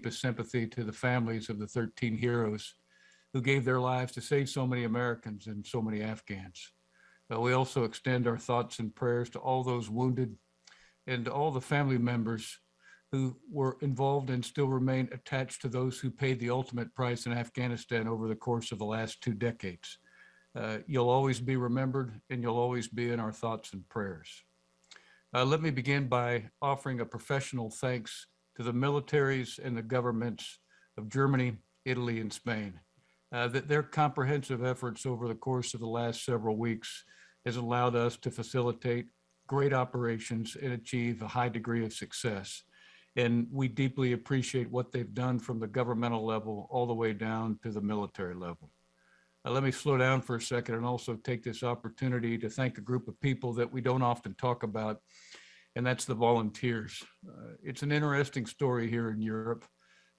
deepest sympathy to the families of the 13 heroes who gave their lives to save so many Americans and so many Afghans. We also extend our thoughts and prayers to all those wounded and to all the family members who were involved and still remain attached to those who paid the ultimate price in Afghanistan over the course of the last 2 decades. You'll always be remembered, and you'll always be in our thoughts and prayers. Let me begin by offering a professional thanks to the militaries and the governments of Germany, Italy, and Spain. That their comprehensive efforts over the course of the last several weeks has allowed us to facilitate great operations and achieve a high degree of success. And we deeply appreciate what they've done from the governmental level all the way down to the military level. Let me slow down for a second and also take this opportunity to thank a group of people that we don't often talk about, and that's the volunteers. It's an interesting story here in Europe.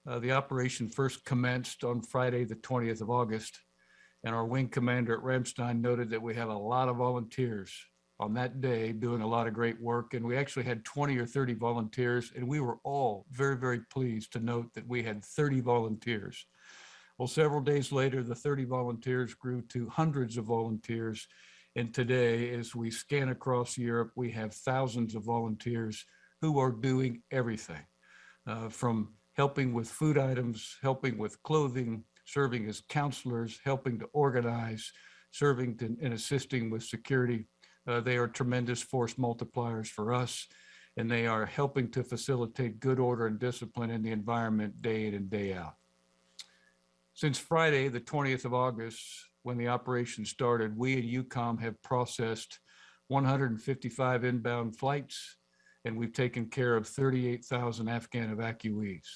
The operation first commenced on Friday, the 20th of August, and our wing commander at Ramstein noted that we have a lot of volunteers on that day doing a lot of great work. And we actually had 20 or 30 volunteers, and we were all very, very pleased to note that we had 30 volunteers. Well, several days later, the 30 volunteers grew to hundreds of volunteers. And today, as we scan across Europe, we have thousands of volunteers who are doing everything from helping with food items, helping with clothing, serving as counselors, helping to organize, serving and assisting with security. They are tremendous force multipliers for us, and they are helping to facilitate good order and discipline in the environment day in and day out. Since Friday, the 20th of August, when the operation started, we at EUCOM have processed 155 inbound flights, and we've taken care of 38,000 Afghan evacuees.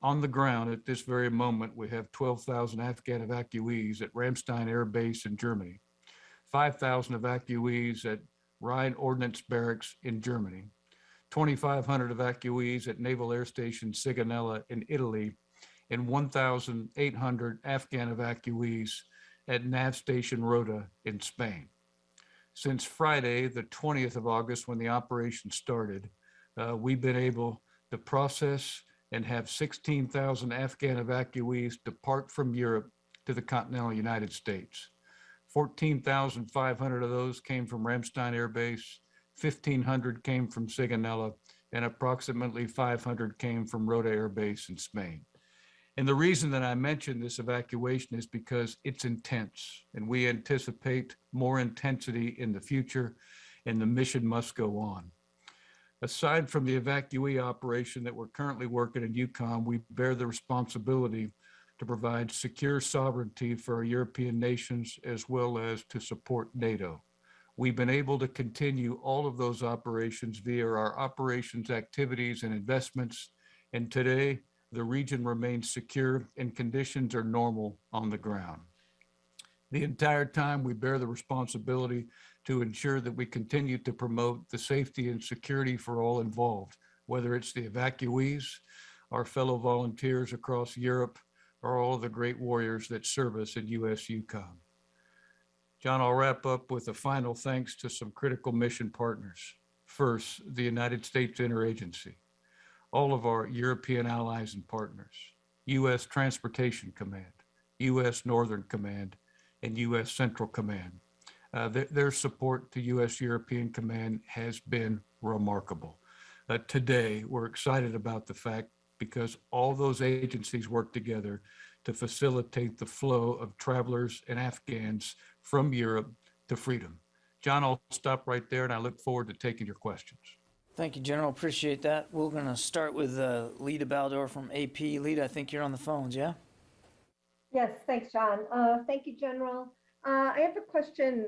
On the ground at this very moment, we have 12,000 Afghan evacuees at Ramstein Air Base in Germany, 5,000 evacuees at Rhine Ordnance Barracks in Germany, 2,500 evacuees at Naval Air Station Sigonella in Italy, and 1,800 Afghan evacuees at Nav Station Rota in Spain. Since Friday, the 20th of August, when the operation started, we've been able to process and have 16,000 Afghan evacuees depart from Europe to the continental United States. 14,500 of those came from Ramstein Air Base, 1,500 came from Sigonella, and approximately 500 came from Rota Air Base in Spain. And the reason that I mention this evacuation is because it's intense, and we anticipate more intensity in the future, and the mission must go on. Aside from the Evacuee operation that we're currently working in EUCOM, we bear the responsibility to provide secure sovereignty for our European nations, as well as to support NATO. We've been able to continue all of those operations via our operations activities and investments, and today the region remains secure and conditions are normal on the ground. The entire time we bear the responsibility to ensure that we continue to promote the safety and security for all involved, whether it's the evacuees, our fellow volunteers across Europe, or all of the great warriors that serve us at US EUCOM. John, I'll wrap up with a final thanks to some critical mission partners. First, the United States Interagency, all of our European allies and partners, US Transportation Command, US Northern Command, and US Central Command. Their support to US European Command has been remarkable. Today, we're excited about the fact because all those agencies work together to facilitate the flow of travelers and Afghans from Europe to freedom. John, I'll stop right there, and I look forward to taking your questions. Thank you, General. Appreciate that. We're going to start with Lita Baldor from AP. Lita, I think you're on the phones, yeah? Yes, thanks, John. Thank you, General. I have a question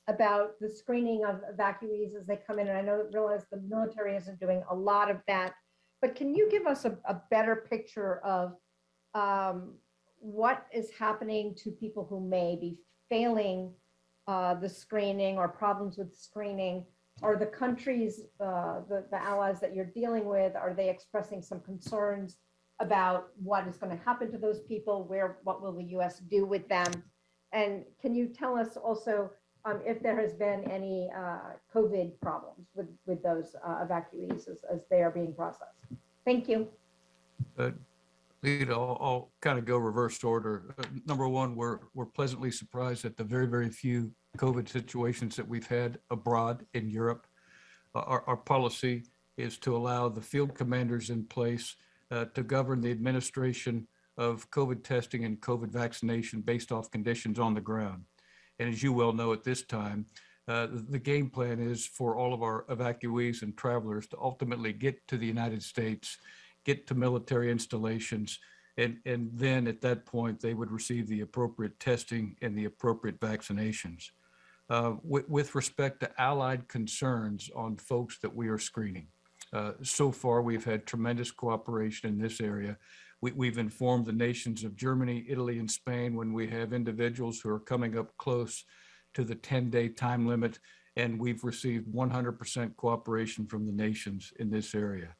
about the screening of evacuees as they come in, and I realize the military isn't doing a lot of that, but can you give us a better picture of what is happening to people who may be failing the screening or problems with screening? Are the countries, the allies that you're dealing with, are they expressing some concerns about what is going to happen to those people? What will the U.S. do with them? And can you tell us also if there has been any COVID problems with those evacuees as they are being processed? Thank you. Uh, Lead, I'll kind of go reverse order. Number one, we're pleasantly surprised at the very, very few COVID situations that we've had abroad in Europe. Our policy is to allow the field commanders in place to govern the administration of COVID testing and COVID vaccination based off conditions on the ground. And as you well know at this time, the game plan is for all of our evacuees and travelers to ultimately get to the United States, get to military installations, and then at that point, they would receive the appropriate testing and the appropriate vaccinations. With respect to allied concerns on folks that we are screening, so far we've had tremendous cooperation in this area. We've informed the nations of Germany, Italy, and Spain when we have individuals who are coming up close to the 10-day time limit, and we've received 100% cooperation from the nations in this area.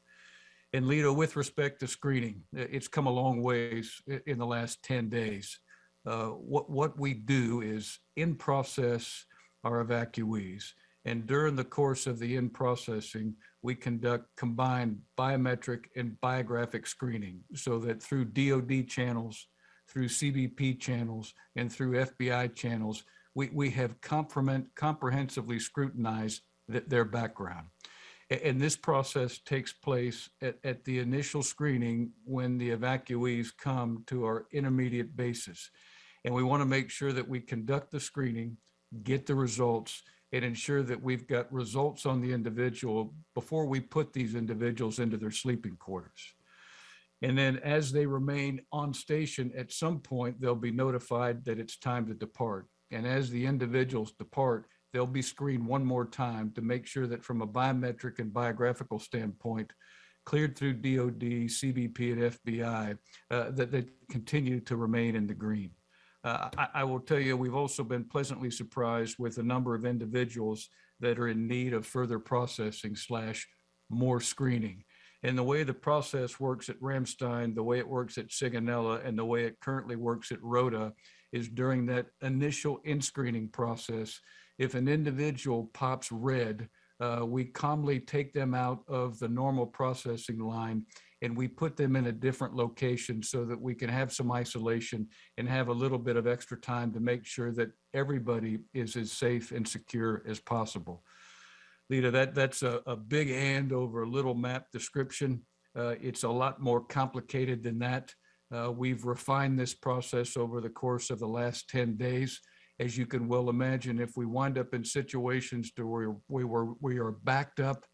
And Lito, with respect to screening, it's come a long ways in the last 10 days. What we do is in-process our evacuees, and during the course of the in-processing, we conduct combined biometric and biographic screening so that through DoD channels, through CBP channels, and through FBI channels, we have comprehensively scrutinized their background. And this process takes place at the initial screening when the evacuees come to our intermediate bases. And we want to make sure that we conduct the screening, get the results, and ensure that we've got results on the individual before we put these individuals into their sleeping quarters. And then as they remain on station, at some point, they'll be notified that it's time to depart. And as the individuals depart, they'll be screened one more time to make sure that from a biometric and biographical standpoint, cleared through DoD, CBP, and FBI, that they continue to remain in the green. I will tell you, we've also been pleasantly surprised with the number of individuals that are in need of further processing / more screening. And the way the process works at Ramstein, the way it works at Sigonella, and the way it currently works at Rota is during that initial in-screening process, if an individual pops red, we calmly take them out of the normal processing line and we put them in a different location so that we can have some isolation and have a little bit of extra time to make sure that everybody is as safe and secure as possible. Lita, that's a big and over a little map description. It's a lot more complicated than that. We've refined this process over the course of the last 10 days. As you can well imagine, if we wind up in situations to where we are backed up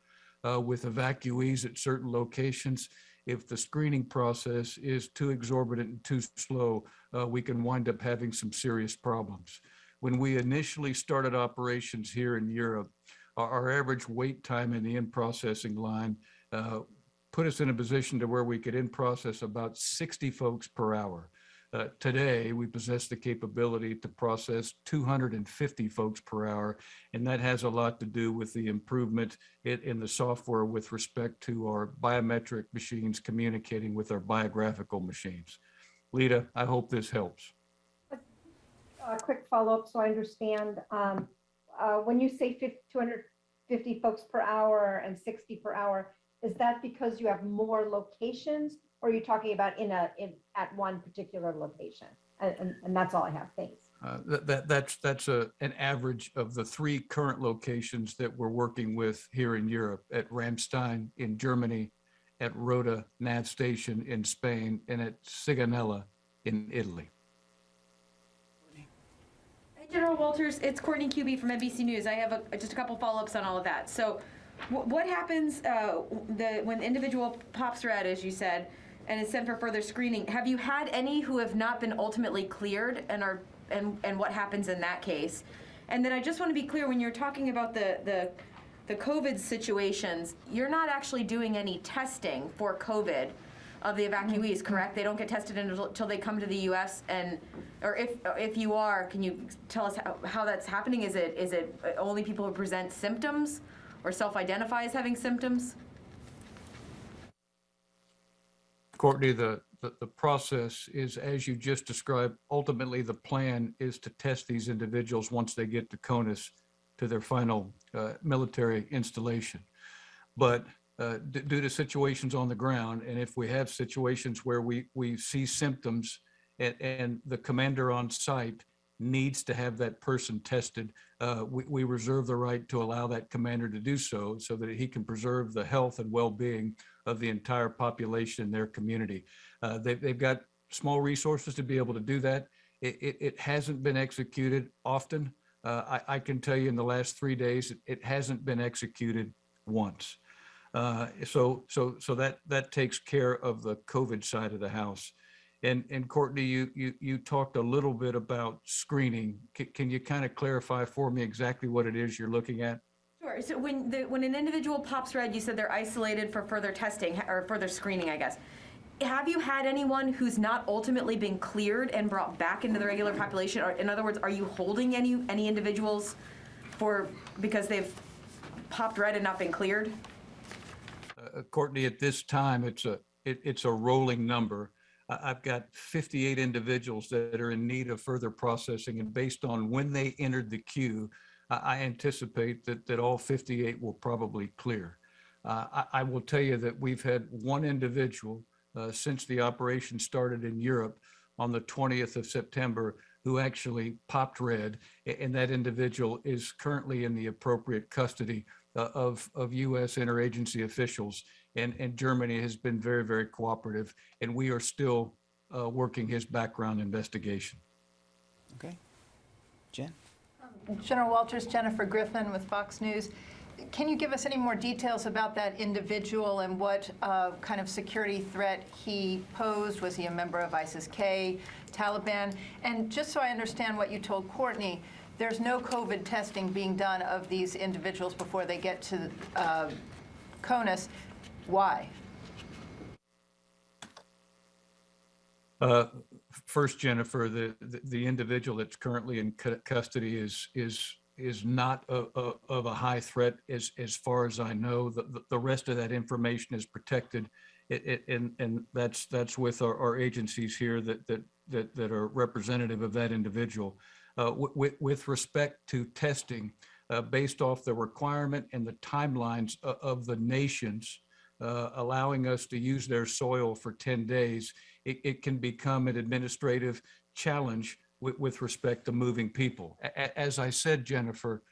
with evacuees at certain locations, if the screening process is too exorbitant and too slow, we can wind up having some serious problems. When we initially started operations here in Europe, our average wait time in the in-processing line put us in a position to where we could in-process about 60 folks per hour. Today, we possess the capability to process 250 folks per hour, and that has a lot to do with the improvement in the software with respect to our biometric machines communicating with our biographical machines. Lita, I hope this helps. A quick follow-up so I understand. When you say 250 folks per hour and 60 per hour, is that because you have more locations, or are you talking about at one particular location? And that's all I have. Thanks. That's an average of the 3 current locations that we're working with here in Europe, at Ramstein in Germany, at Rota Nav Station in Spain, and at Sigonella in Italy. General Walters, it's Courtney QB from NBC News. I have just a couple follow-ups on all of that. So what happens when the individual pops red, as you said, and is sent for further screening? Have you had any who have not been ultimately cleared, and what happens in that case? And then I just want to be clear, when you're talking about the COVID situations, you're not actually doing any testing for COVID of the evacuees, correct? They don't get tested until they come to the U.S. Or if you are, can you tell us how that's happening? Is it only people who present symptoms or self-identify as having symptoms? Courtney, the process is, as you just described. Ultimately, the plan is to test these individuals once they get to CONUS to their final military installation. But due to situations on the ground. And if we have situations where we see symptoms and the commander on site needs to have that person tested, we reserve the right to allow that commander to do so, so that he can preserve the health and well-being of the entire population in their community. They've got small resources to be able to do that. It hasn't been executed often. I can tell you in the last 3 days, it hasn't been executed once. So that takes care of the COVID side of the house. And Courtney, you talked a little bit about screening. Can you kind of clarify for me exactly what it is you're looking at? Sure. So when an individual pops red, you said they're isolated for further testing or further screening, I guess. Have you had anyone who's not ultimately been cleared and brought back into the regular population? Or in other words, are you holding any individuals because they've popped red and not been cleared? Courtney, at this time, it's a rolling number. I've got 58 individuals that are in need of further processing, and based on when they entered the queue, I anticipate that all 58 will probably clear. I will tell you that we've had one individual since the operation started in Europe on the 20th of September who actually popped red, and that individual is currently in the appropriate custody of U.S. interagency officials. And Germany has been very, very cooperative, and we are still working his background investigation. Okay. Jen? General Walters, Jennifer Griffin with Fox News. Can you give us any more details about that individual and what kind of security threat he posed? Was he a member of ISIS-K, Taliban? And just so I understand what you told Courtney, there's no COVID testing being done of these individuals before they get to CONUS. Why? First, Jennifer, the individual that's currently in custody is not of a high threat as far as I know. The rest of that information is protected, and that's with our agencies here that are representative of that individual. With respect to testing, based off the requirement and the timelines of the nations allowing us to use their soil for 10 days, it can become an administrative challenge with respect to moving people. As I said, Jennifer,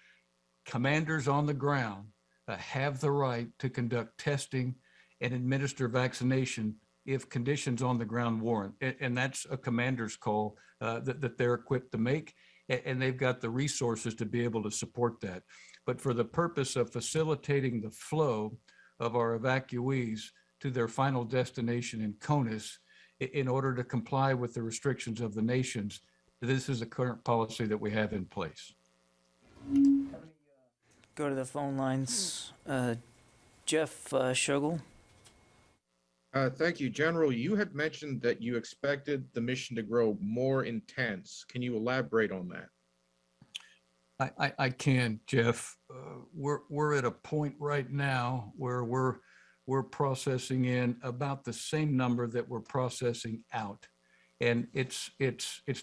commanders on the ground have the right to conduct testing and administer vaccination if conditions on the ground warrant. And that's a commander's call that they're equipped to make, and they've got the resources to be able to support that. But for the purpose of facilitating the flow of our evacuees to their final destination in CONUS, in order to comply with the restrictions of the nations, this is the current policy that we have in place. Go to the phone lines. Jeff Schogel. Thank you, General. You had mentioned that you expected the mission to grow more intense. Can you elaborate on that? I can, Jeff. We're at a point right now where we're processing in about the same number that we're processing out, and it's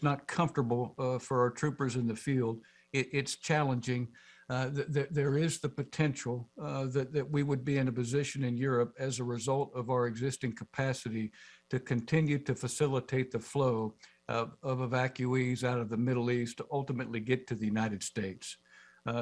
not comfortable for our troopers in the field. It's challenging. There is the potential that we would be in a position in Europe as a result of our existing capacity to continue to facilitate the flow of evacuees out of the Middle East to ultimately get to the United States.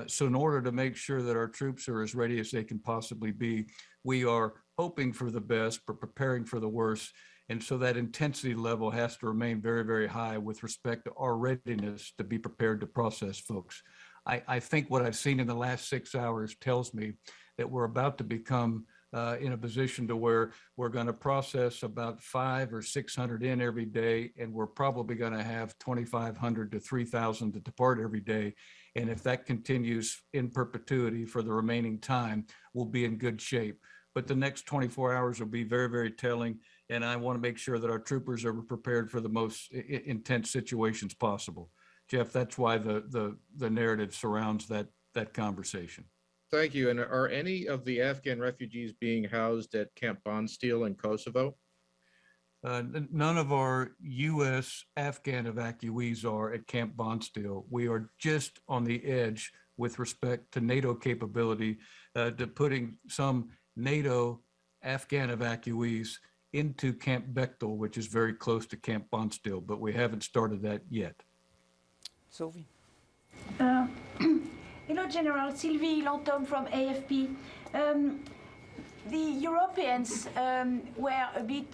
So in order to make sure that our troops are as ready as they can possibly be, we are hoping for the best, but preparing for the worst. And so that intensity level has to remain very, very high with respect to our readiness to be prepared to process folks. I think what I've seen in the last 6 hours tells me that we're about to become in a position to where we're going to process about 500 or 600 in every day, and we're probably going to have 2,500 to 3,000 to depart every day. And if that continues in perpetuity for the remaining time, we'll be in good shape. But the next 24 hours will be very, very telling, and I want to make sure that our troopers are prepared for the most intense situations possible. Jeff, that's why the narrative surrounds that conversation. Thank you. And are any of the Afghan refugees being housed at Camp Bondsteel in Kosovo? None of our U.S. Afghan evacuees are at Camp Bondsteel. We are just on the edge with respect to NATO capability to putting some NATO Afghan evacuees into Camp Bechtel, which is very close to Camp Bonstill, but we haven't started that yet. Sophie? Hello, General. Sylvie Lantom from AFP. The Europeans were a bit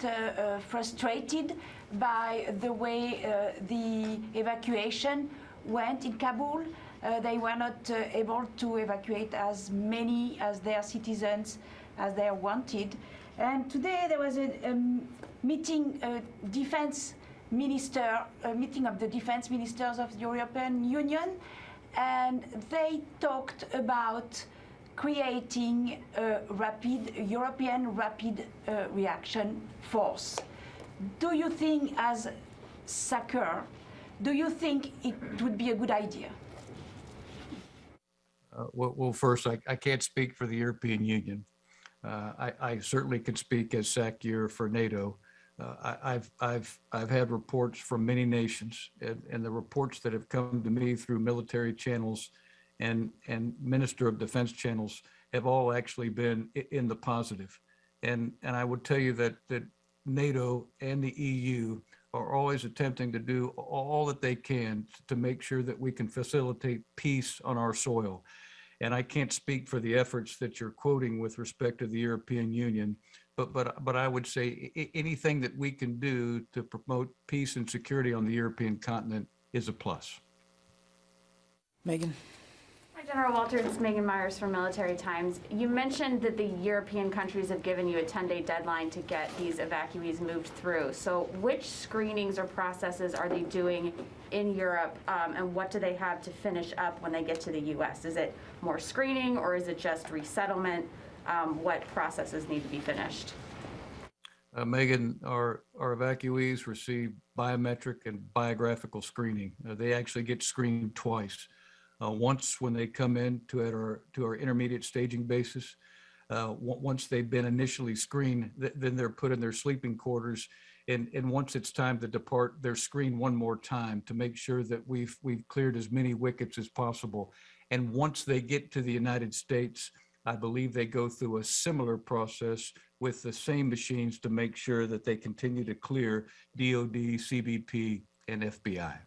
frustrated by the way the evacuation went in Kabul. They were not able to evacuate as many as their citizens as they wanted. And today there was a meeting, a meeting of the defense ministers of the European Union, and they talked about creating a European rapid reaction force. Do you think, as SACEUR, do you think it would be a good idea? Well, first, I can't speak for the European Union. I certainly can speak as SACEUR for NATO. I've had reports from many nations, and the reports that have come to me through military channels and Minister of Defense channels have all actually been in the positive. And I would tell you that NATO and the EU are always attempting to do all that they can to make sure that we can facilitate peace on our soil. And I can't speak for the efforts that you're quoting with respect to the European Union, but I would say anything that we can do to promote peace and security on the European continent is a plus. Megan? Hi, General Walters. It's Megan Myers from Military Times. You mentioned that the European countries have given you a 10-day deadline to get these evacuees moved through. So which screenings or processes are they doing in Europe, and what do they have to finish up when they get to the U.S.? Is it more screening, or is it just resettlement? What processes need to be finished? Megan, our evacuees receive biometric and biographical screening. They actually get screened twice. Once when they come in to our intermediate staging basis, once they've been initially screened, then they're put in their sleeping quarters. And once it's time to depart, they're screened one more time to make sure that we've cleared as many wickets as possible. And once they get to the United States, I believe they go through a similar process with the same machines to make sure that they continue to clear DOD, CBP, and FBI.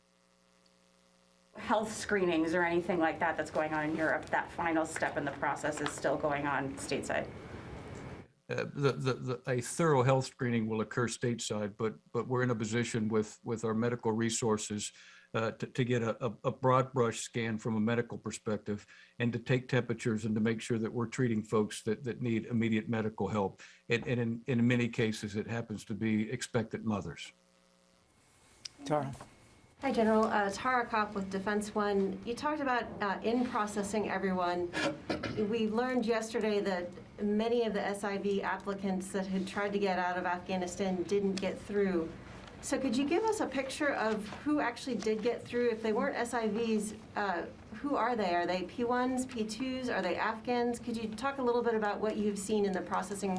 Health screenings or anything like that that's going on in Europe, that final step in the process is still going on stateside? A thorough health screening will occur stateside, but we're in a position with our medical resources to get a broad brush scan from a medical perspective and to take temperatures and to make sure that we're treating folks that need immediate medical help. And in many cases, it happens to be expectant mothers. Tara? Hi, General. Tara Kopp with Defense One. You talked about in-processing everyone. We learned yesterday that many of the SIV applicants that had tried to get out of Afghanistan didn't get through. So could you give us a picture of who actually did get through? If they weren't SIVs, who are they? Are they P1s, P2s? Are they Afghans? Could you talk a little bit about what you've seen in the processing?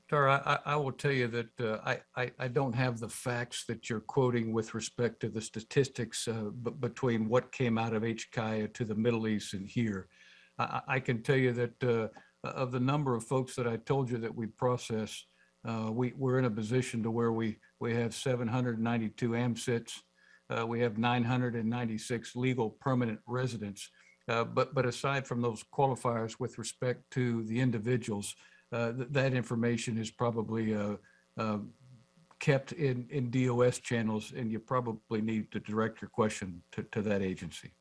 Tara, I will tell you that I don't have the facts that you're quoting with respect to the statistics between what came out of HKIA to the Middle East and here. I can tell you that of the number of folks that I told you that we process, we're in a position to where we have 792 AMSITs, we have 996 legal permanent residents. But aside from those qualifiers with respect to the individuals, that information is probably kept in DOS channels, and you probably need to direct your question to that agency.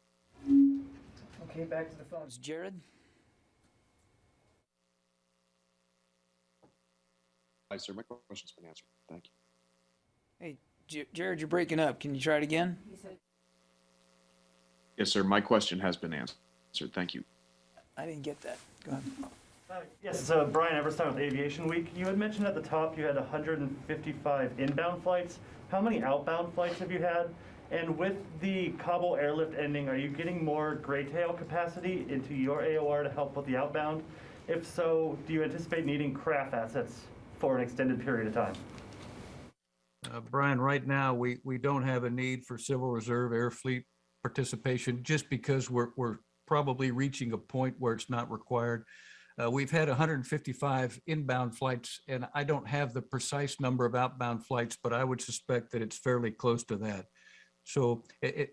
Okay, back to the phones. Jared? Hi, sir. My question's been answered. Thank you. Hey, Jared, you're breaking up. Can you try it again? Yes, sir. My question has been answered. Thank you. I didn't get that. Go ahead. Yes, so Brian Everstein with Aviation Week. You had mentioned at the top you had 155 inbound flights. How many outbound flights have you had? And with the Kabul airlift ending, are you getting more gray tail capacity into your AOR to help with the outbound? If so, do you anticipate needing craft assets for an extended period of time? Brian, right now, we don't have a need for Civil Reserve Air Fleet participation just because we're probably reaching a point where it's not required. We've had 155 inbound flights, and I don't have the precise number of outbound flights, but I would suspect that it's fairly close to that. So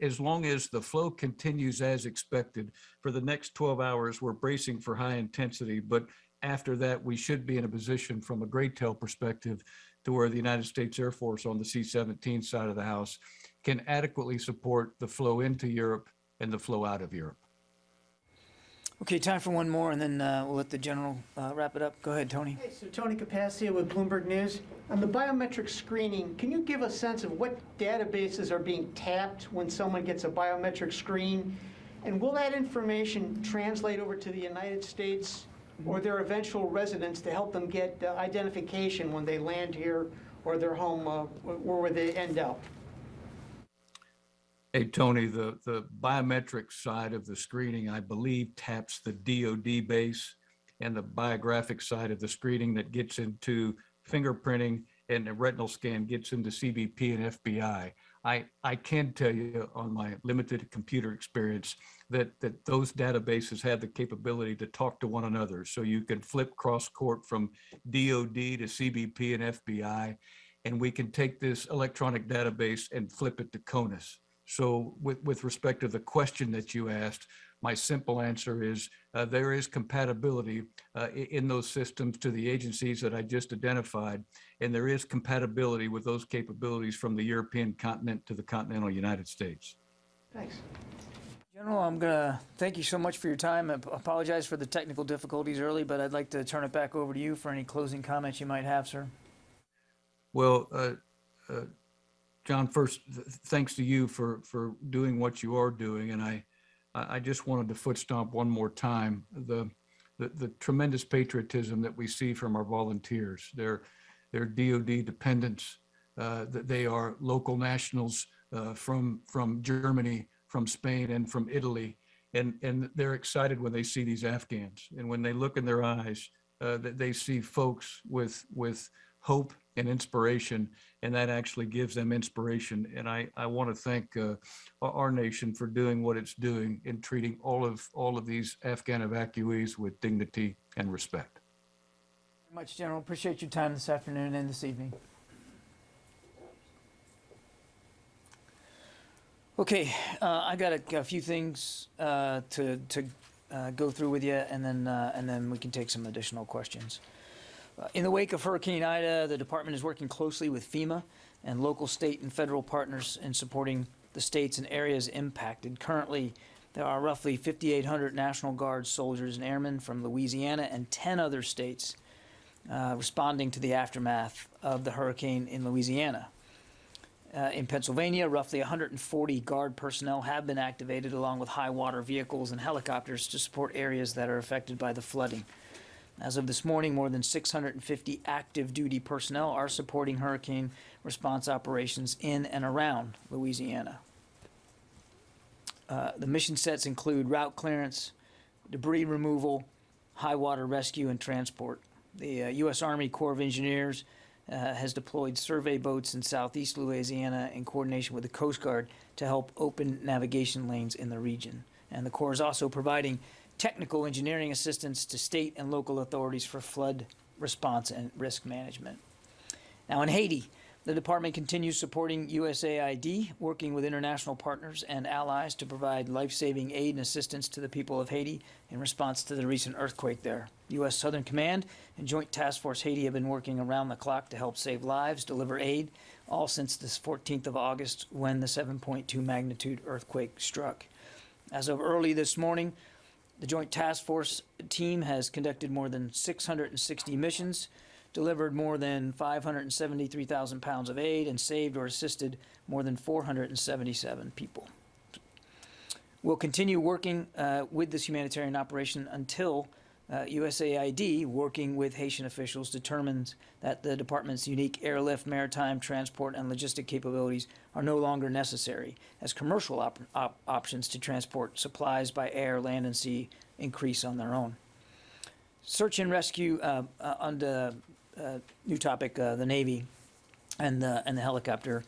as long as the flow continues as expected, for the next 12 hours, we're bracing for high intensity. But after that, we should be in a position from a gray tail perspective to where the United States Air Force on the C-17 side of the house can adequately support the flow into Europe and the flow out of Europe. Okay, time for one more, and then we'll let the general wrap it up. Go ahead, Tony. Hey, so Tony Capaccia with Bloomberg News. On the biometric screening, can you give a sense of what databases are being tapped when someone gets a biometric screen? And will that information translate over to the United States or their eventual residents to help them get identification when they land here or their home or where they end up? Hey, Tony, the biometric side of the screening, I believe, taps the DoD base, and the biographic side of the screening that gets into fingerprinting and the retinal scan gets into CBP and FBI. I can tell you on my limited computer experience that those databases have the capability to talk to one another. So you can flip cross-court from DoD to CBP and FBI, and we can take this electronic database and flip it to CONUS. So with respect to the question that you asked, my simple answer is there is compatibility in those systems to the agencies that I just identified, and there is compatibility with those capabilities from the European continent to the continental United States. Thanks. General, I'm going to thank you so much for your time. I apologize for the technical difficulties early, but I'd like to turn it back over to you for any closing comments you might have, sir. Well, John, first, thanks to you for doing what you are doing. And I just wanted to foot stomp one more time the tremendous patriotism that we see from our volunteers. They're DoD dependents. That they are local nationals from Germany, from Spain, and from Italy. And they're excited when they see these Afghans. And when they look in their eyes, that they see folks with hope and inspiration, and that actually gives them inspiration. And I want to thank our nation for doing what it's doing in treating all of these Afghan evacuees with dignity and respect. Very much, General. Appreciate your time this afternoon and this evening. Okay, I got a few things to go through with you, and then we can take some additional questions. In the wake of Hurricane Ida, the department is working closely with FEMA and local, state, and federal partners in supporting the states and areas impacted. Currently, there are roughly 5,800 National Guard soldiers and airmen from Louisiana and 10 other states responding to the aftermath of the hurricane in Louisiana. In Pennsylvania, roughly 140 Guard personnel have been activated along with high water vehicles and helicopters to support areas that are affected by the flooding. As of this morning, more than 650 active duty personnel are supporting hurricane response operations in and around Louisiana. The mission sets include route clearance, debris removal, high water rescue, and transport. The U.S. Army Corps of Engineers has deployed survey boats in southeast Louisiana in coordination with the Coast Guard to help open navigation lanes in the region. And the Corps is also providing technical engineering assistance to state and local authorities for flood response and risk management. Now in Haiti, the department continues supporting USAID, working with international partners and allies to provide life-saving aid and assistance to the people of Haiti in response to the recent earthquake there. U.S. Southern Command and Joint Task Force Haiti have been working around the clock to help save lives, deliver aid, all since the 14th of August when the 7.2 magnitude earthquake struck. As of early this morning, the Joint Task Force team has conducted more than 660 missions, delivered more than 573,000 pounds of aid, and saved or assisted more than 477 people. We'll continue working with this humanitarian operation until USAID, working with Haitian officials, determines that the department's unique airlift, maritime, transport, and logistic capabilities are no longer necessary, as commercial options to transport supplies by air, land, and sea increase on their own. Search and rescue on the new topic, the Navy and the helicopter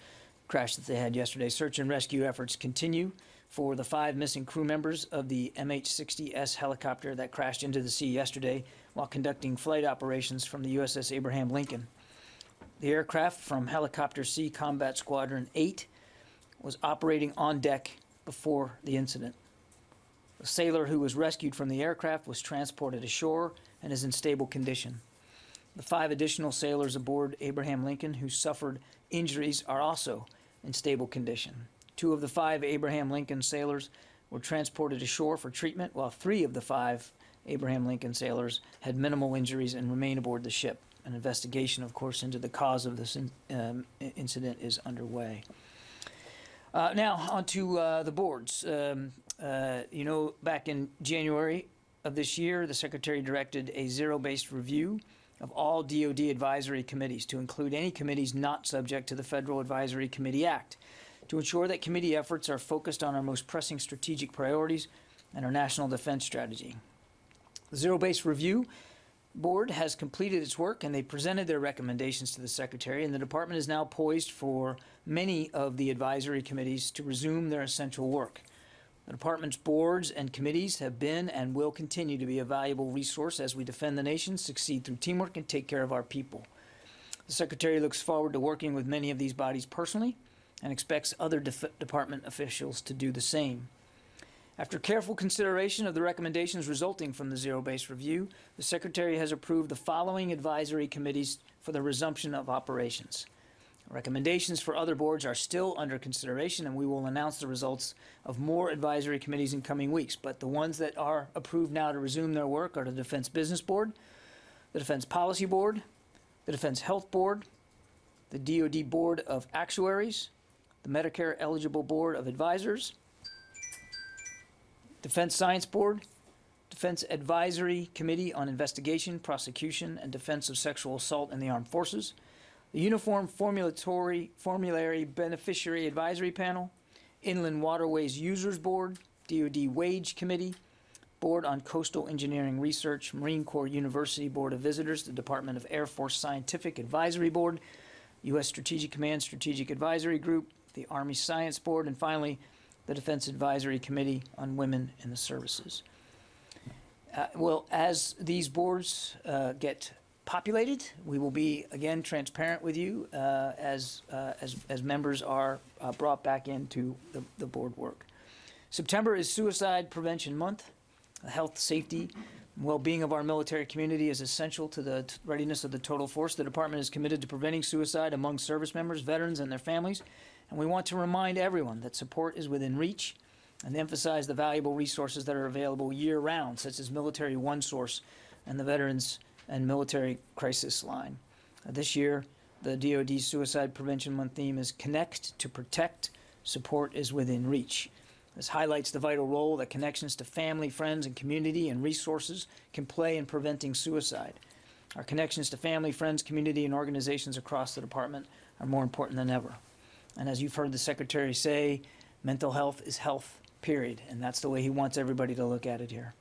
crash that they had yesterday. Search and rescue efforts continue for the 5 missing crew members of the MH-60S helicopter that crashed into the sea yesterday while conducting flight operations from the USS Abraham Lincoln. The aircraft from Helicopter Sea Combat Squadron 8 was operating on deck before the incident. The sailor who was rescued from the aircraft was transported ashore and is in stable condition. The 5 additional sailors aboard Abraham Lincoln who suffered injuries are also in stable condition. 2 of the 5 Abraham Lincoln sailors were transported ashore for treatment, while 3 of the 5 Abraham Lincoln sailors had minimal injuries and remain aboard the ship. An investigation, of course, into the cause of this incident is underway. Now, on to the boards. Back in January of this year, the Secretary directed a zero-based review of all DoD advisory committees to include any committees not subject to the Federal Advisory Committee Act, to ensure that committee efforts are focused on our most pressing strategic priorities and our national defense strategy. The Zero-Based Review Board has completed its work, and they presented their recommendations to the Secretary, and the Department is now poised for many of the advisory committees to resume their essential work. The Department's boards and committees have been and will continue to be a valuable resource as we defend the nation, succeed through teamwork, and take care of our people. The Secretary looks forward to working with many of these bodies personally and expects other department officials to do the same. After careful consideration of the recommendations resulting from the zero-based review, the Secretary has approved the following advisory committees for the resumption of operations. Recommendations for other boards are still under consideration, and we will announce the results of more advisory committees in coming weeks. But the ones that are approved now to resume their work are the Defense Business Board, the Defense Policy Board, the Defense Health Board, the DoD Board of Actuaries, the Medicare Eligible Board of Advisors, Defense Science Board, Defense Advisory Committee on Investigation, Prosecution, and Defense of Sexual Assault in the Armed Forces, the Uniform Formulary Beneficiary Advisory Panel, Inland Waterways Users Board, DoD Wage Committee, Board on Coastal Engineering Research, Marine Corps University Board of Visitors, the Department of Air Force Scientific Advisory Board, U.S. Strategic Command Strategic Advisory Group, the Army Science Board, and finally, the Defense Advisory Committee on Women in the Services. As these boards get populated, we will be again transparent with you as members are brought back into the board work. September is Suicide Prevention Month. The health, safety, and well-being of our military community is essential to the readiness of the total force. The department is committed to preventing suicide among service members, veterans, and their families. And we want to remind everyone that support is within reach and emphasize the valuable resources that are available year-round, such as Military One Source and the Veterans and Military Crisis Line. This year, the DoD Suicide Prevention Month theme is Connect to Protect, Support is Within Reach. This highlights the vital role that connections to family, friends, and community and resources can play in preventing suicide. Our connections to family, friends, community, and organizations across the department are more important than ever. And as you've heard the Secretary say, mental health is health, period. And that's the way he wants everybody to look at it here.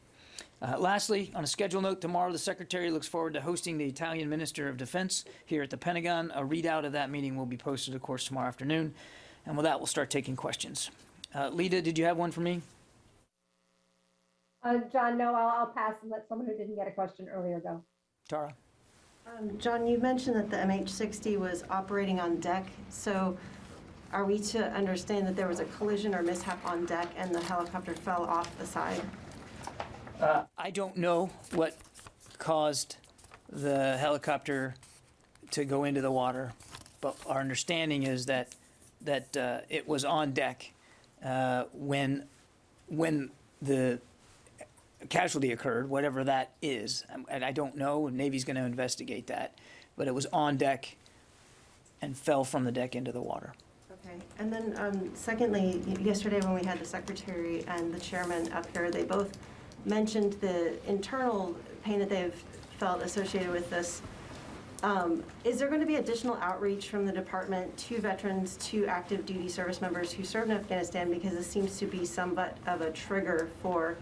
Lastly, on a schedule note, tomorrow the Secretary looks forward to hosting the Italian Minister of Defense here at the Pentagon. A readout of that meeting will be posted, of course, tomorrow afternoon. And with that, we'll start taking questions. Lita, did you have one for me? John, no, I'll pass and let someone who didn't get a question earlier go. Tara? John, you mentioned that the MH-60 was operating on deck. So are we to understand that there was a collision or mishap on deck and the helicopter fell off the side? I don't know what caused the helicopter to go into the water, but our understanding is that it was on deck when the casualty occurred, whatever that is. And I don't know, and Navy's going to investigate that. But it was on deck and fell from the deck into the water. Okay. And then secondly, yesterday when we had the Secretary and the Chairman up here, they both mentioned the internal pain that they've felt associated with this. Is there going to be additional outreach from the department to veterans, to active duty service members who served in Afghanistan, because this seems to be somewhat of a trigger for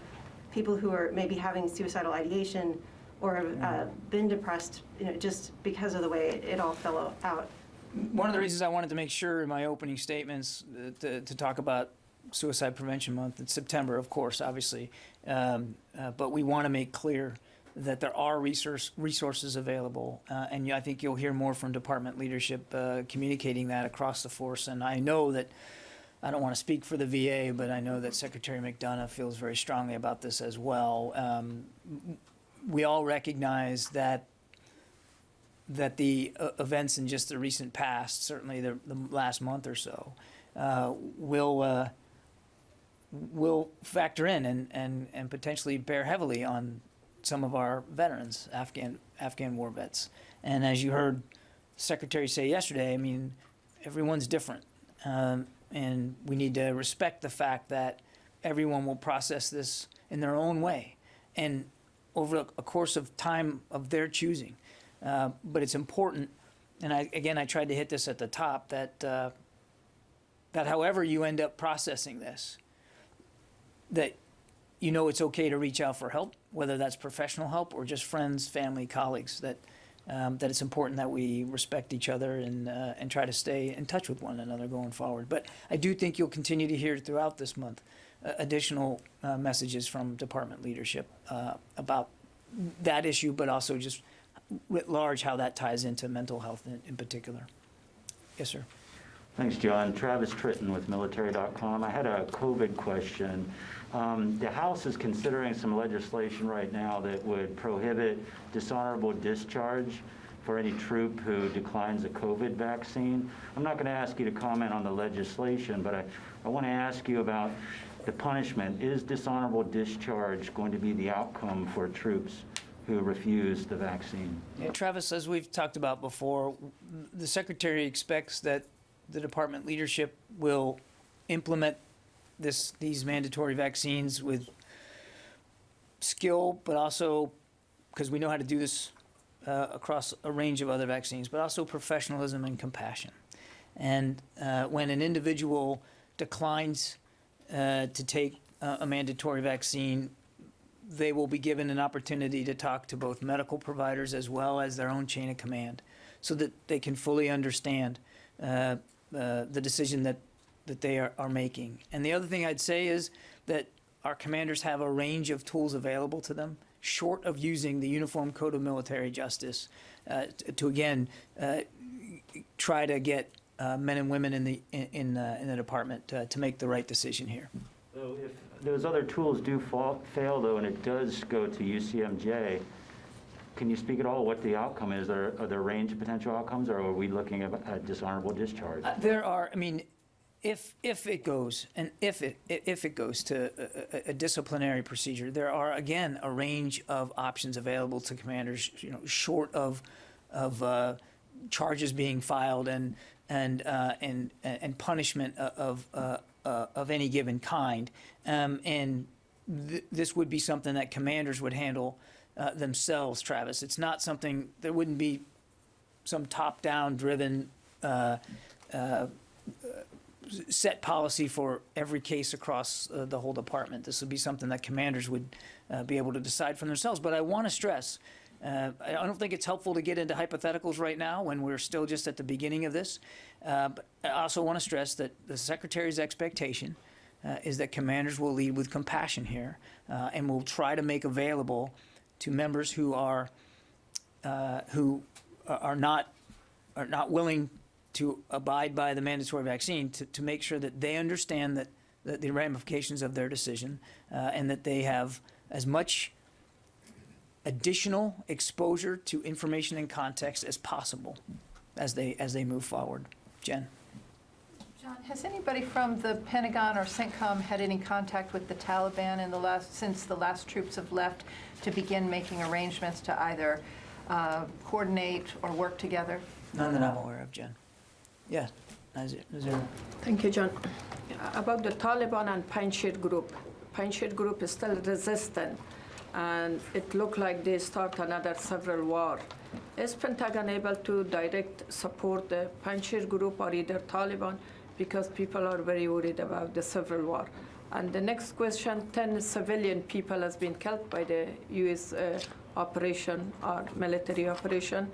people who are maybe having suicidal ideation or have been depressed, just because of the way it all fell out? One of the reasons I wanted to make sure in my opening statements to talk about Suicide Prevention Month in September, of course, obviously. But we want to make clear that there are resources available. And I think you'll hear more from department leadership communicating that across the force. And I know that, I don't want to speak for the VA, but I know that Secretary McDonough feels very strongly about this as well. We all recognize that the events in just the recent past, certainly the last month or so, will factor in and potentially bear heavily on some of our veterans, Afghan war vets. And as you heard Secretary say yesterday, I mean, everyone's different. And we need to respect the fact that everyone will process this in their own way and over a course of time of their choosing. But it's important, and I tried to hit this at the top, that however you end up processing this, that you know it's okay to reach out for help, whether that's professional help or just friends, family, colleagues, that it's important that we respect each other and try to stay in touch with one another going forward. But I do think you'll continue to hear throughout this month additional messages from department leadership about that issue, but also just writ large how that ties into mental health in particular. Yes, sir. Thanks, John. Travis Tritton with military.com. I had a COVID question. The House is considering some legislation right now that would prohibit dishonorable discharge for any troop who declines a COVID vaccine. I'm not going to ask you to comment on the legislation, but I want to ask you about the punishment. Is dishonorable discharge going to be the outcome for troops who refuse the vaccine? Yeah, Travis, as we've talked about before, the Secretary expects that the department leadership will implement these mandatory vaccines with skill, but also, because we know how to do this across a range of other vaccines, but also professionalism and compassion. And when an individual declines to take a mandatory vaccine, they will be given an opportunity to talk to both medical providers as well as their own chain of command so that they can fully understand the decision that they are making. And the other thing I'd say is that our commanders have a range of tools available to them, short of using the Uniform Code of Military Justice to again try to get men and women in the department to make the right decision here. So if those other tools do fail, though, and it does go to UCMJ, can you speak at all what the outcome is? Are there a range of potential outcomes, or are we looking at dishonorable discharge? There are. I mean, if it goes, and if it goes to a disciplinary procedure, there are again a range of options available to commanders. You know, short of charges being filed and punishment of any given kind, this would be something that commanders would handle themselves, Travis. It's not something, there wouldn't be some top-down driven set policy for every case across the whole department. This would be something that commanders would be able to decide for themselves. But I want to stress, I don't think it's helpful to get into hypotheticals right now when we're still just at the beginning of this. But I also want to stress that the Secretary's expectation is that commanders will lead with compassion here and will try to make available to members who are not willing to abide by the mandatory vaccine to make sure that they understand that the ramifications of their decision and that they have as much additional exposure to information and context as possible as they move forward. Jen. John, has anybody from the Pentagon or CENTCOM had any contact with the Taliban since the last troops have left to begin making arrangements to either coordinate or work together? None that I'm aware of, Jen. Yeah, Nazir. Thank you, John. About the Taliban and Panjshir group. Panjshir group is still resistant, and it looked like they start another civil war. Is Pentagon able to direct support the Panjshir group or either Taliban? Because people are very worried about the civil war. And the next question, 10 civilian people has been killed by the U.S. operation or military operation.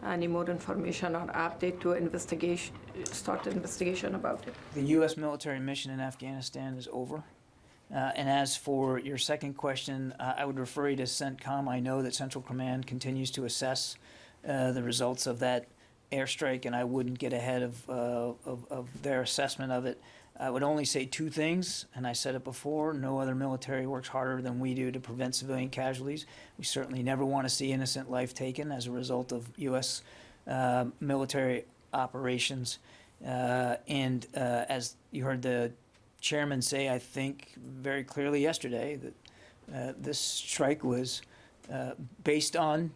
any more information or update to start investigation about it. The U.S. military mission in Afghanistan is over. And as for your second question, I would refer you to CENTCOM. I know that Central Command continues to assess the results of that airstrike, and I wouldn't get ahead of their assessment of it. I would only say two things, and I said it before: no other military works harder than we do to prevent civilian casualties. We certainly never want to see innocent life taken as a result of U.S. Military operations. And as you heard the chairman say, I think very clearly yesterday, that this strike was based on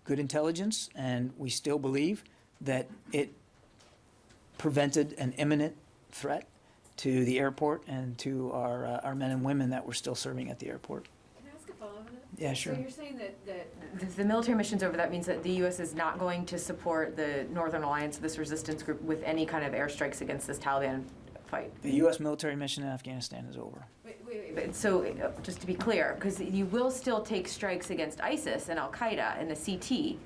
good intelligence, and we still believe that it prevented an imminent threat to the airport and to our men and women that were still serving at the airport. Can I ask a follow-up on that? Yeah, sure. So you're saying that if the military mission's over, that means that the U.S. is not going to support the Northern Alliance, this resistance group, with any kind of airstrikes against this Taliban fight? The U.S. military mission in Afghanistan is over. Wait. But so, just to be clear, because you will still take strikes against ISIS and Al-Qaeda and the CT,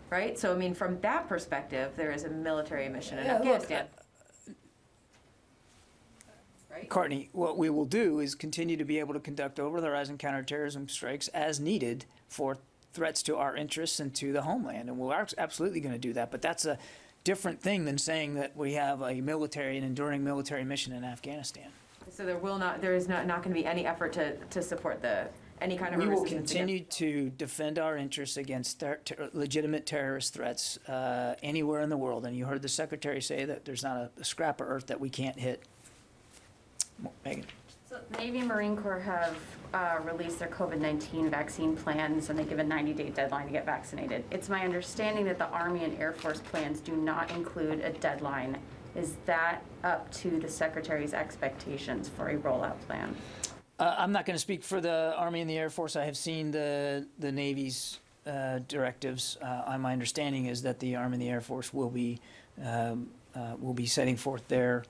right? So, I mean, from that perspective, there is a military mission in Afghanistan. Right? Courtney, what we will do is continue to be able to conduct over-the-horizon counterterrorism strikes as needed for threats to our interests and to the homeland, and we're absolutely going to do that. But that's a different thing than saying that we have a military, an enduring military mission in Afghanistan. So there is not going to be any effort to support any kind of We will resistance continue to defend our interests against legitimate terrorist threats anywhere in the world. And you heard the Secretary say that there's not a scrap of earth that we can't hit. Megan. So Navy and Marine Corps have released their COVID-19 vaccine plans, and they give a 90-day deadline to get vaccinated. It's my understanding that the Army and Air Force plans do not include a deadline. Is that up to the Secretary's expectations for a rollout plan? I'm not going to speak for the Army and the Air Force. I have seen the Navy's directives. My understanding is that the Army and the Air Force will be setting forth their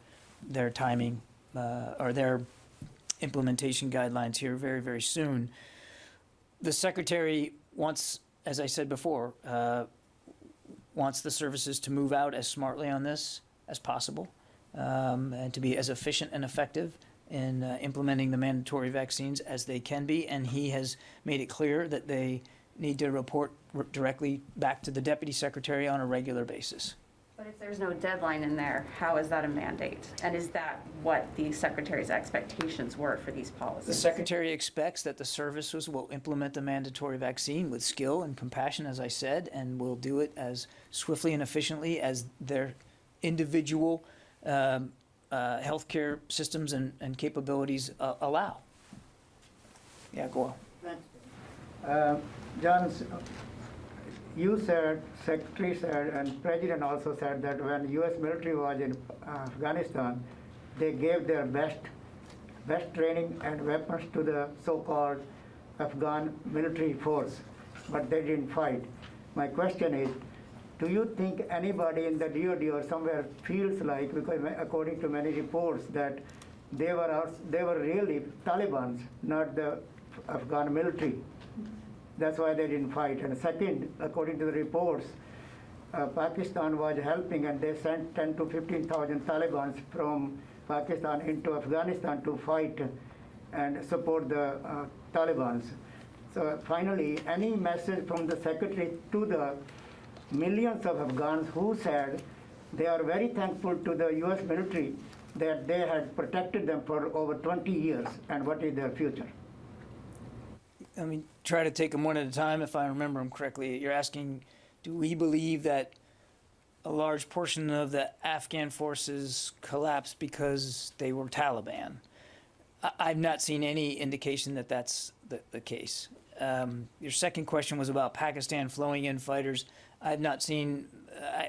timing or their implementation guidelines here very, very soon. The Secretary wants, as I said before, wants the services to move out as smartly on this as possible, and to be as efficient and effective in implementing the mandatory vaccines as they can be. And he has made it clear that they need to report directly back to the Deputy Secretary on a regular basis. But if there's no deadline in there, how is that a mandate? And is that what the Secretary's expectations were for these policies? The Secretary expects that the services will implement the mandatory vaccine with skill and compassion, as I said, and will do it as swiftly and efficiently as their individual healthcare systems and capabilities allow. Yeah, go on. Thanks. John, you said, Secretary said, and President also said that when U.S. military was in Afghanistan, they gave their best training and weapons to the so-called Afghan military force, but they didn't fight. My question is, do you think anybody in the DoD or somewhere feels like, because according to many reports, that they were really Taliban, not the Afghan military? That's why they didn't fight. And second, according to the reports, Pakistan was helping, and they sent 10 to 15,000 Taliban from Pakistan into Afghanistan to fight and support the Taliban. So finally, any message from the Secretary to the millions of Afghans who said they are very thankful to the U.S. military that they had protected them for over 20 years, and what is their future? Let me try to take them one at a time if I remember them correctly. You're asking, do we believe that a large portion of the Afghan forces collapsed because they were Taliban? I've not seen any indication that that's the case. Your second question was about Pakistan flowing in fighters. I've not seen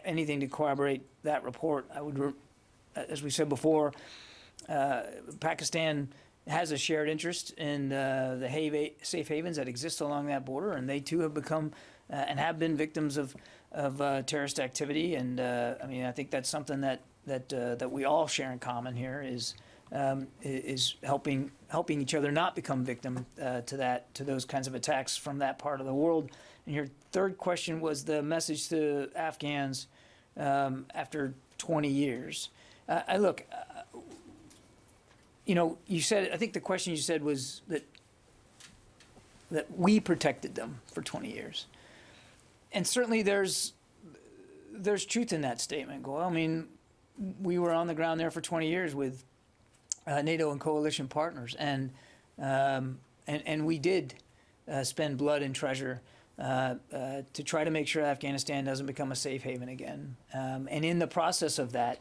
anything to corroborate that report. I would, as we said before, Pakistan has a shared interest in the safe havens that exist along that border, and they too have become and have been victims of terrorist activity. And I mean, I think that's something that we all share in common here, is is helping each other not become victim to those kinds of attacks from that part of the world. And your third question was the message to Afghans after 20 years. You said, I think the question you said was that we protected them for 20 years. And certainly there's truth in that statement. Well, I mean, we were on the ground there for 20 years with NATO and coalition partners, and we did spend blood and treasure to try to make sure Afghanistan doesn't become a safe haven again. And in the process of that,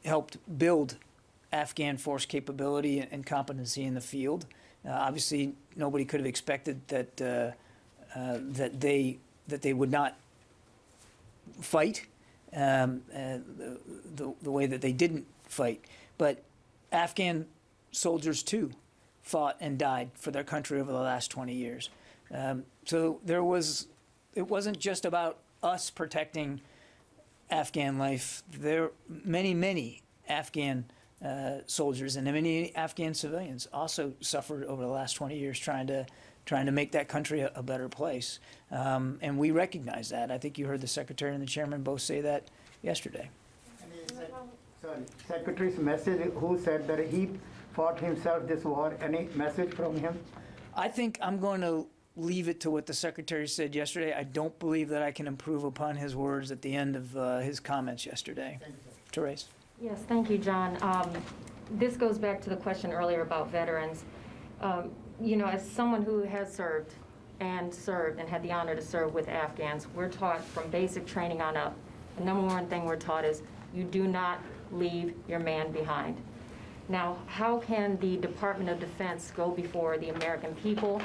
helped build Afghan force capability and competency in the field. Obviously, nobody could have expected that they would not fight the way that they didn't fight. But Afghan soldiers too fought and died for their country over the last 20 years. So it wasn't just about us protecting Afghan life. There many Afghan soldiers and many Afghan civilians also suffered over the last 20 years trying to make that country a better place. And we recognize that. I think you heard the Secretary and the Chairman both say that yesterday. Sorry, Secretary's message, who said that he fought himself this war, any message from him? I think I'm going to leave it to what the Secretary said yesterday. I don't believe that I can improve upon his words at the end of his comments yesterday. Thank you, sir. Therese. Yes, thank you, John. This goes back to the question earlier about veterans. As someone who has served and had the honor to serve with Afghans, we're taught from basic training on up. The number one thing we're taught is you do not leave your man behind. Now, how can the Department of Defense go before the American people,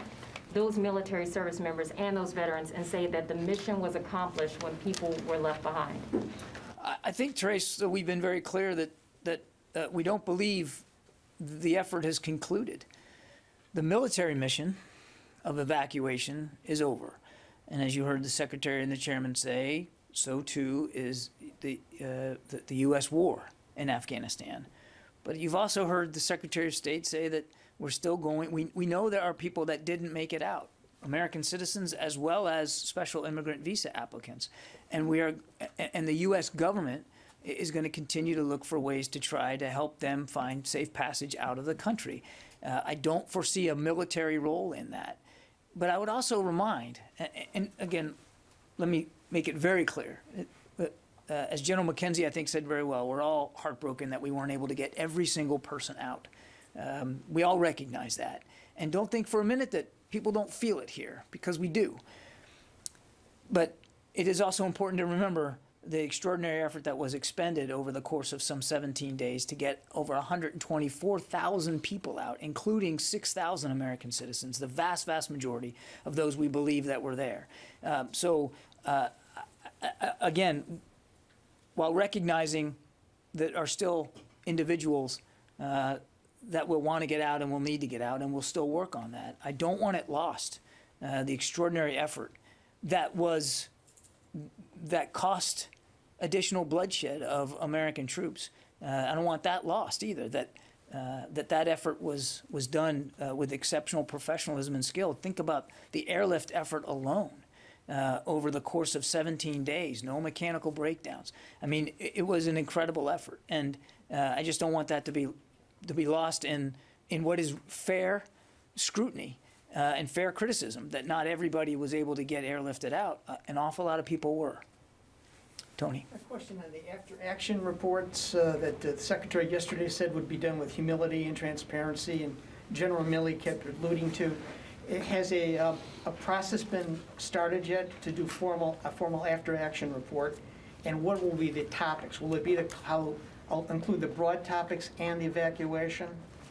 those military service members, and those veterans and say that the mission was accomplished when people were left behind? I think, Therese, we've been very clear that we don't believe the effort has concluded. The military mission of evacuation is over. And as you heard the Secretary and the Chairman say, so too is the U.S. war in Afghanistan. But you've also heard the Secretary of State say that we're still going. We know there are people that didn't make it out, American citizens as well as special immigrant visa applicants. And the U.S. government is going to continue to look for ways to try to help them find safe passage out of the country. I don't foresee a military role in that. But I would also remind, and again, let me make it very clear, as General McKenzie, I think, said very well, we're all heartbroken that we weren't able to get every single person out. We all recognize that. And don't think for a minute that people don't feel it here, because we do. But it is also important to remember the extraordinary effort that was expended over the course of some 17 days to get over 124,000 people out, including 6,000 American citizens, the vast, vast majority of those we believe that were there. Again, while recognizing that are still individuals that will want to get out and will need to get out, and we'll still work on that, I don't want it lost, the extraordinary effort that cost additional bloodshed of American troops. I don't want that lost either, that effort was done with exceptional professionalism and skill. Think about the airlift effort alone over the course of 17 days, no mechanical breakdowns. I mean, it was an incredible effort, and I just don't want that to be lost in what is fair scrutiny and fair criticism, that not everybody was able to get airlifted out. An awful lot of people were. Tony. A question on the after-action reports that the Secretary yesterday said would be done with humility and transparency, and General Milley kept alluding to. Has a process been started yet to do a formal after-action report? And what will be the topics? Will it be I'll include the broad topics and the evacuation?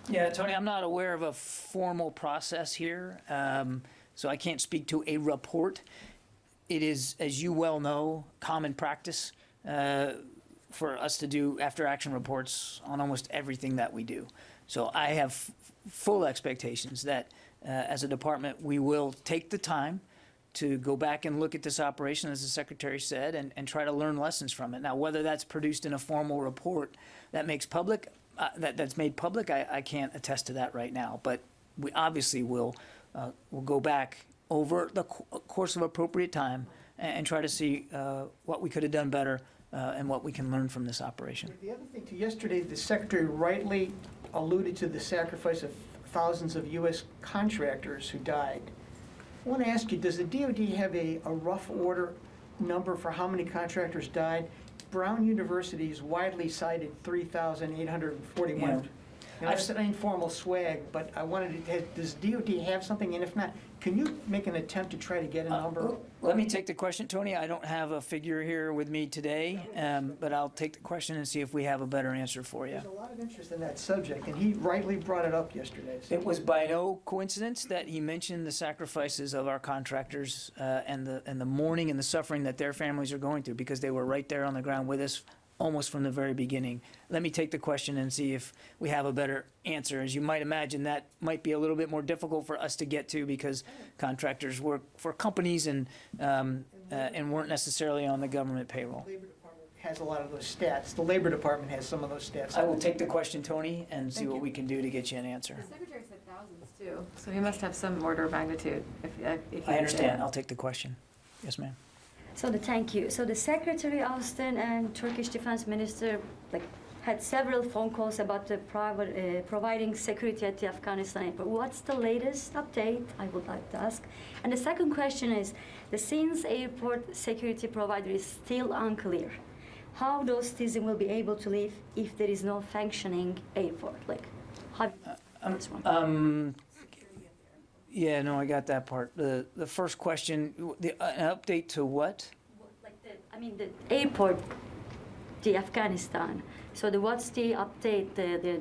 Yeah, Tony, I'm not aware of a formal process here, so I can't speak to a report. It is, as you well know, common practice for us to do after-action reports on almost everything that we do. So I have full expectations that as a department, we will take the time to go back and look at this operation, as the Secretary said, and try to learn lessons from it. Now, whether that's produced in a formal report that makes public, that's made public, I can't attest to that right now. But we obviously will go back over the course of appropriate time and try to see what we could have done better and what we can learn from this operation. The other thing, too, yesterday, the Secretary rightly alluded to the sacrifice of thousands of U.S. contractors who died. I want to ask you, does the DoD have a rough order number for how many contractors died? Brown University is widely cited 3,841. Yeah. And I've said informal swag, but I wanted to, does DoD have something? And if not, can you make an attempt to try to get a number? Let me take the question, Tony. I don't have a figure here with me today, but I'll take the question and see if we have a better answer for you. There's a lot of interest in that subject, and he rightly brought it up yesterday. So. It was by no coincidence that he mentioned the sacrifices of our contractors and the mourning and the suffering that their families are going through, because they were right there on the ground with us almost from the very beginning. Let me take the question and see if we have a better answer. As you might imagine, that might be a little bit more difficult for us to get to because contractors work for companies and weren't necessarily on the government payroll. The Labor Department has a lot of those stats. The Labor Department has some of those stats. I will take the question, Tony, and see what we can do to get you an answer. The Secretary said thousands too, so he must have some order of magnitude. If I understand. I'll take the question. Yes, ma'am. So thank you. So the Secretary Austin and Turkish Defense Minister had several phone calls about the providing security at the Afghanistan airport. What's the latest update, I would like to ask? And the second question is, the since airport security provider is still unclear, how those citizens will be able to live if there is no functioning airport? How this one? Yeah, no, I got that part. The first question, an update to what? The airport, the Afghanistan. So what's the update, the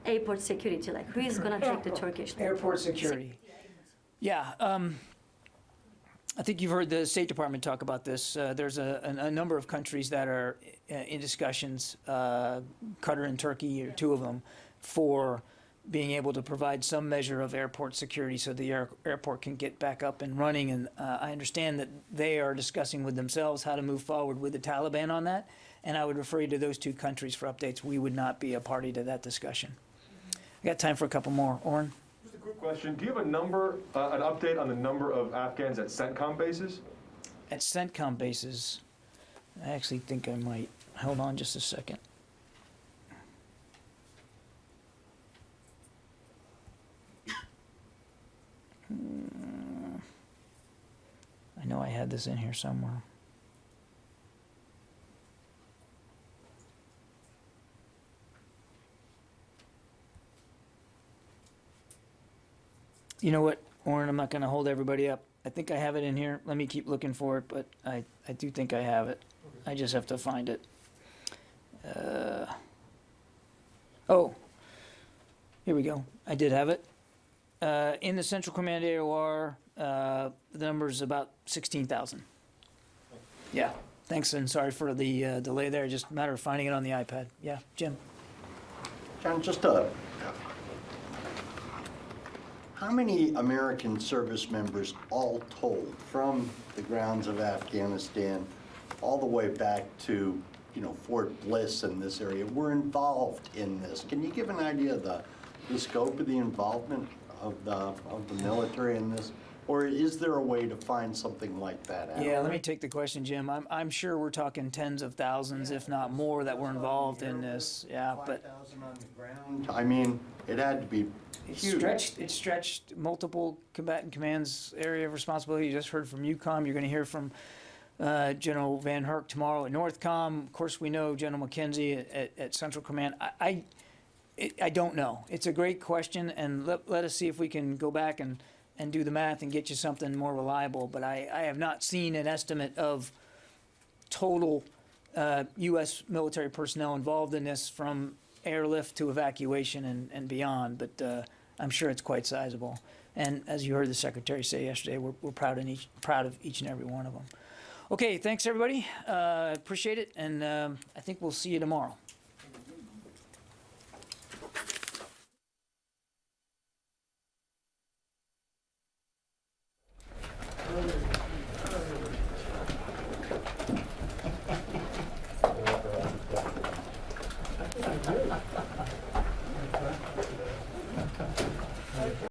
airport security? Who is going to take the Turkish? Airport security. Yeah, I think you've heard the State Department talk about this. There's a number of countries that are in discussions, Qatar and Turkey are two of them, for being able to provide some measure of airport security so the airport can get back up and running. And I understand that they are discussing with themselves how to move forward with the Taliban on that. And I would refer you to those two countries for updates. We would not be a party to that discussion. I got time for a couple more. Oren? Just a quick question. Do you have a number, an update on the number of Afghans at CENTCOM bases? At CENTCOM bases, I actually think I might. Hold on just a second. I know I had this in here somewhere. You know what, Oren, I'm not going to hold everybody up. I think I have it in here. Let me keep looking for it, but I do think I have it. I just have to find it. Oh, here we go. I did have it. In the Central Command AOR, the number is about 16,000. Yeah, thanks, and sorry for the delay there. Just a matter of finding it on the iPad. Yeah, Jim. John, how many American service members all told from the grounds of Afghanistan all the way back to, Fort Bliss in this area were involved in this? Can you give an idea of the scope of the involvement of the military in this? Or is there a way to find something like that out? Yeah, let me take the question, Jim. I'm sure we're talking tens of thousands, if not more, that were involved in this. Yeah, but 5,000 on the ground. I mean, it had to be huge. It stretched multiple combatant commands' area of responsibility. You just heard from UCOM. You're going to hear from General Van Herk tomorrow at NORTHCOM. Of course, we know General McKenzie at Central Command. I don't know. It's a great question, and let us see if we can go back and do the math and get you something more reliable. But I have not seen an estimate of total U.S. military personnel involved in this from airlift to evacuation and beyond. But I'm sure it's quite sizable. And as you heard the Secretary say yesterday, we're proud of each and every one of them. Okay, thanks everybody. Appreciate it, and I think we'll see you tomorrow.